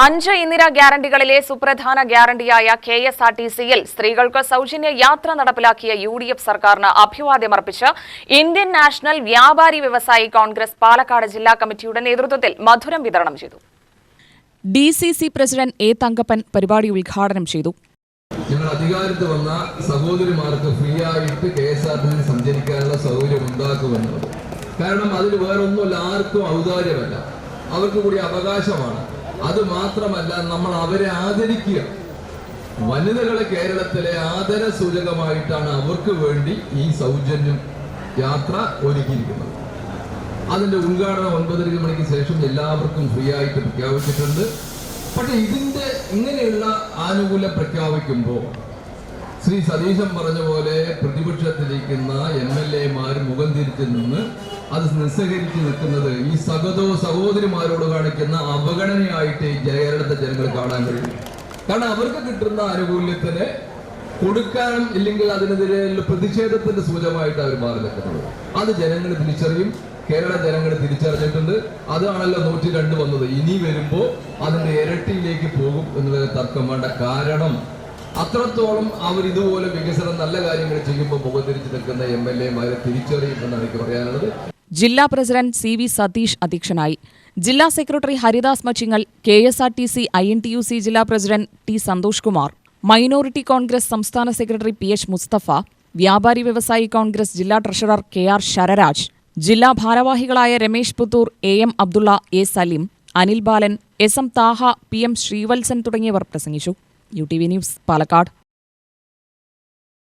5 ഇന്ദിരാ ഗ്യാരണ്ടികളിലെ സുപ്രധാന ഗ്യാരണ്ടിയായ KSRTCയിൽ സ്ത്രീകൾക്ക് സൗജന്യ യാത്ര നടപ്പിലാക്കിയ UDF സർക്കാരിന് അഭിവാദ്യമർപ്പിച്ച് ഇന്ത്യൻ നാഷണൽ വ്യാപാരി വ്യവസായി കോൺഗ്രസ് പാലക്കാട് ജില്ലാ കമ്മിറ്റിയുടെ നേതൃത്വത്തിൽ മധുരം വിതരണം ചെയ്തു. DCC president A. തങ്കപ്പൻ പരിപാടി ഉദ്ഘാടനം ചെയ്തു. ഞങ്ങൾ അധികാരത്തിൽ വന്ന സഹോദരിമാർക്ക് ഫ്രീ ആയിട്ട് KSRTC സഞ്ചരിക്കാനുള്ള സൗകര്യം ഉണ്ടാക്കുമെന്നത്. കാരണം അതിൽ വേറൊന്നുമില്ല, ആർക്കും ഔദാര്യമല്ല, അവർക്ക് കൂടി അവകാശമാണ്. അത് മാത്രമല്ല, നമ്മൾ അവരെ ആദരിക്കുക. വനിതകളെ കേരളത്തിലെ ആദര സൂചകമായിട്ടാണ് അവർക്ക് വേണ്ടി ഈ സൗജന്യം യാത്ര ഒരുക്കിയിരിക്കുന്നത്. അതിന്റെ ഉദ്ഘാടനം 9:30 മണിക്ക് ശേഷം എല്ലാവർക്കും ഫ്രീ ആയിട്ട് പ്രഖ്യാപിച്ചിട്ടുണ്ട്. പക്ഷെ ഇങ്ങനെയുള്ള ആനുകൂല്യം പ്രഖ്യാപിക്കുമ്പോൾ ശ്രീ സതീശൻ പറഞ്ഞ പോലെ പ്രതിപക്ഷത്തിരിക്കുന്ന MLA-മാർ മുഖം തിരിച്ചു നിന്ന് അത് നിസ്സഹരിച്ച് നിൽക്കുന്നത് ഈ സഹോദരിമാരോട് കാണിക്കുന്ന അവഗണനയായിട്ട് കേരളത്തെ ജനങ്ങൾ കാണാൻ കഴിയും. കാരണം അവർക്ക് കിട്ടുന്ന ആനുകൂല്യത്തിന് കൊടുക്കാനും ഇല്ലെങ്കിൽ അതിനെതിരെ പ്രതിഷേധത്തിന്റെ സൂചകമായിട്ട് അവർ മാറി നിൽക്കുന്നത്. അത് ജനങ്ങൾ തിരിച്ചറിയും. കേരള ജനങ്ങൾ തിരിച്ചറിഞ്ഞിട്ടുണ്ട്. അതാണല്ലോ 102 വന്നത്. ഇനി വരുമ്പോൾ അതിന്റെ ഇരട്ടിയിലേക്ക് പോകും എന്നുള്ളത് തർക്കം വേണ്ട. കാരണം അത്രത്തോളം അവർ ഇതുപോലെ വികസനം നല്ല കാര്യങ്ങൾ ചെയ്യുമ്പോൾ മുഖത്തിരിച്ച് നിൽക്കുന്ന MLA-മാരെ തിരിച്ചറിയും എന്നാണ് എനിക്ക് പറയാനുള്ളത്. ജില്ലാ പ്രസിഡന്റ് CV സതീഷ് അധ്യക്ഷനായി. ജില്ലാ secretary Haridas Machingal, KSRTC INTUC ജില്ലാ president T. Santhosh Kumar, minority Congress സംസ്ഥാന സെക്രട്ടറി PH മുസ്തഫ, വ്യാപാരി വ്യവസായി കോൺഗ്രസ് ജില്ലാ ട്രഷറർ KR ശരരാജ്, ജില്ലാ ഭാരവാഹികളായ Ramesh Puthur, AM Abdulla, A. Saleem, Anil Balan, SM Thaha, PM Sreevalsan തുടങ്ങിയവർ പ്രസംഗിച്ചു. UTV news, Palakkad.